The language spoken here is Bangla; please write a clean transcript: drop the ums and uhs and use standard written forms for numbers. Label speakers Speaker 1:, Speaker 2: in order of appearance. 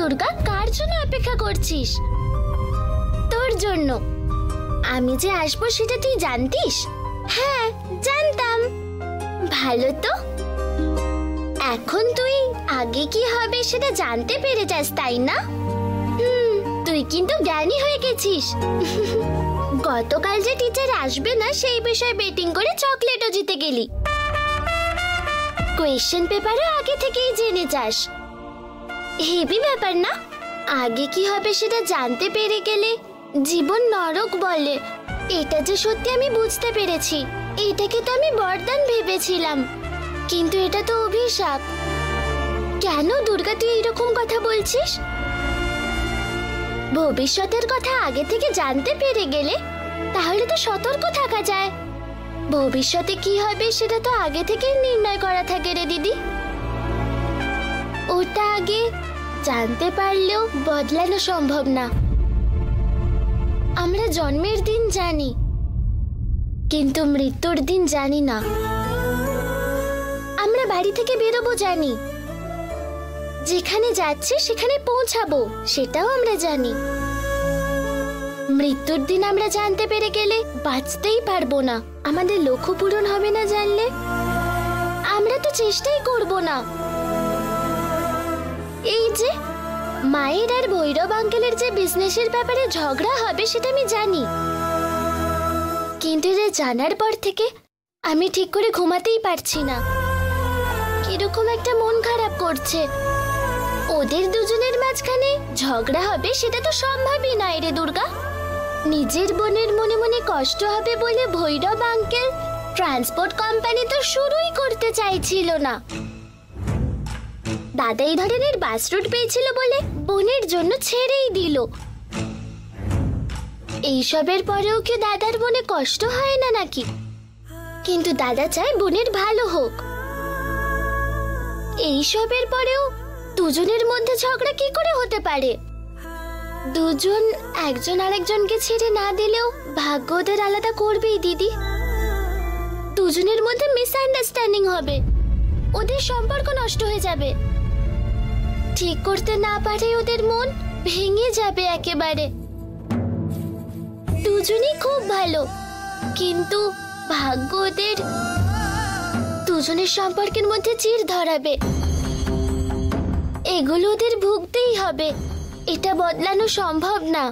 Speaker 1: দুর্গা, কার জন্য অপেক্ষা করছিস? তোর জন্য। আমি যে আসবো সেটা তুই জানতিস? হ্যাঁ, জানতাম। ভালো তো, এখন তুই আগে কি হবে সেটা জানতে পেরে যাস, তাই না? তুই কিন্তু জ্ঞানী হয়ে গেছিস। গতকাল যে টিচার আসবে না সেই বিষয়ে বেটিং করে চকলেটও জিতে গেলি। কোয়েশ্চেন পেপারও আগে থেকেই জেনে যাস। হেভি ব্যাপার না? আগে কি হবে সেটা জানতে পেরে গেলে জীবন নরক বলে। এটা যে সত্যি আমি বুঝতে পেরেছি। এটাকে তো আমি বরদান ভেবেছিলাম, কিন্তু এটা তো অভিশাপ। কেন দুর্গা তুই এরকম কথা বলছিস? ভবিষ্যতের কথা আগে থেকে জানতে পেরে গেলে তাহলে তো সতর্ক থাকা যায়। ভবিষ্যতে কি হবে সেটা তো আগে থেকেই নির্ণয় করা থাকে রে দিদি। ওটা আগে জানতে পারলেও বদলানো সম্ভব না। আমরা জন্মের দিন জানি, কিন্তু মৃত্যুর দিন জানি না। আমরা বাড়ি থেকে বেরোবো জানি, যেখানে যাচ্ছি সেখানে পৌঁছাবো সেটাও আমরা জানি। মৃত্যুর দিন আমরা জানতে পেরে গেলে বাঁচতেই পারবো না। আমাদের লক্ষ্য পূরণ হবে না জানলে আমরা তো চেষ্টাই করব না। এই যে মায়ের আর ভৈরব আঙ্কেলের যে বিজনেসের ব্যাপারে ঝগড়া হবে সেটা আমি জানি, কিন্তু এটা জানার পর থেকে আমি ঠিক করে ঘুমাতেই পারছি না। কিরকম একটা মন খারাপ করছে। ওদের দুজনের মাঝখানে ঝগড়া হবে সেটা তো সম্ভবই নয় রে দুর্গা। নিজের বোনের মনে মনে কষ্ট হবে বলে ভৈরব আঙ্কেল ট্রান্সপোর্ট কোম্পানি তো শুরুই করতে চাইছিল না। দাদা এই ধরনের বাস রুট পেয়েছিল বলে বোনের জন্য ছেড়েই দিল। এইসবের পরেও কি দাদার মনে কষ্ট হয় না নাকি? কিন্তু দাদা চায় বোনের ভালো হোক। এইসবের পরেও দুজনের মধ্যে ঝগড়া কি করে হতে পারে? দুজন একজন আরেকজনকে ছেড়ে না দিলেও ভাগ্য ওদের আলাদা করবেই দিদি। দুজনের মধ্যে মিসআন্ডারস্ট্যান্ডিং হবে, ওদের সম্পর্ক নষ্ট হয়ে যাবে। ঠিক করতে না পারে ওদের মন ভেঙে যাবে একেবারে। দুজনই খুব ভালো, কিন্তু ভাগ্য ওদের দুজনের সম্পর্কের মধ্যে চির ধরাবে। এগুলো ওদের ভুগতেই হবে, এটা বদলানো সম্ভব না।